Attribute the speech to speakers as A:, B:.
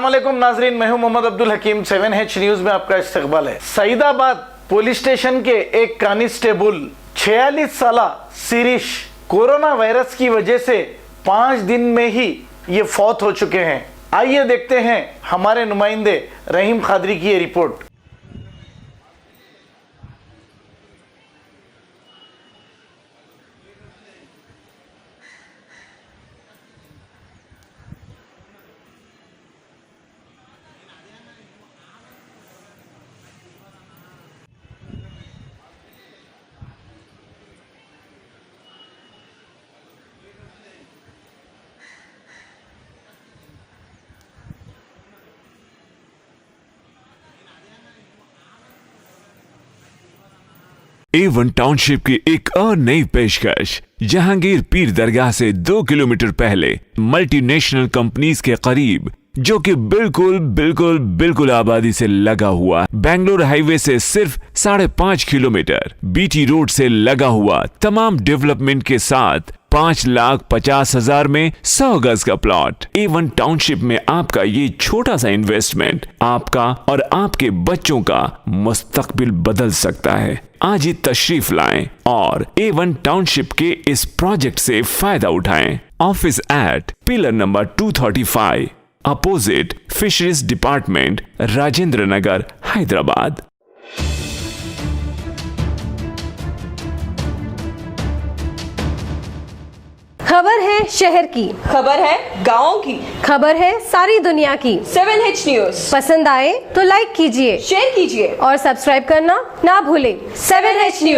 A: अस्सलामुअलैकुम नाजरीन, मैं हूं मोहम्मद अब्दुल हकीम। 7H न्यूज में आपका इस्तकबाल है। सईदाबाद पुलिस स्टेशन के एक कांस्टेबल 46 साल शिरीष कोरोना वायरस की वजह से 5 दिन में ही ये फौत हो चुके हैं। आइए देखते हैं हमारे नुमाइंदे रहीम खादरी की ये रिपोर्ट।
B: A1 टाउनशिप की एक और नई पेशकश। जहांगीर पीर दरगाह से 2 किलोमीटर पहले मल्टीनेशनल कंपनीज के करीब, जो कि बिल्कुल आबादी से लगा हुआ, बेंगलोर हाईवे से सिर्फ 5.5 किलोमीटर, बीटी रोड से लगा हुआ, तमाम डेवलपमेंट के साथ 5,50,000 में 100 गज का प्लॉट। A1 टाउनशिप में आपका ये छोटा सा इन्वेस्टमेंट आपका और आपके बच्चों का मुस्तकबिल बदल सकता है। आज ही तशरीफ लाएं और A1 टाउनशिप के इस प्रोजेक्ट से फायदा उठाएं। Office at pillar number 235 opposite fisheries department, Rajendra Nagar, Hyderabad.
C: खबर है शहर की,
D: खबर है गाँव की,
C: खबर है सारी दुनिया की।
D: 7H न्यूज
C: पसंद आए तो लाइक कीजिए,
D: शेयर कीजिए
C: और सब्सक्राइब करना ना भूलें।
D: 7H news.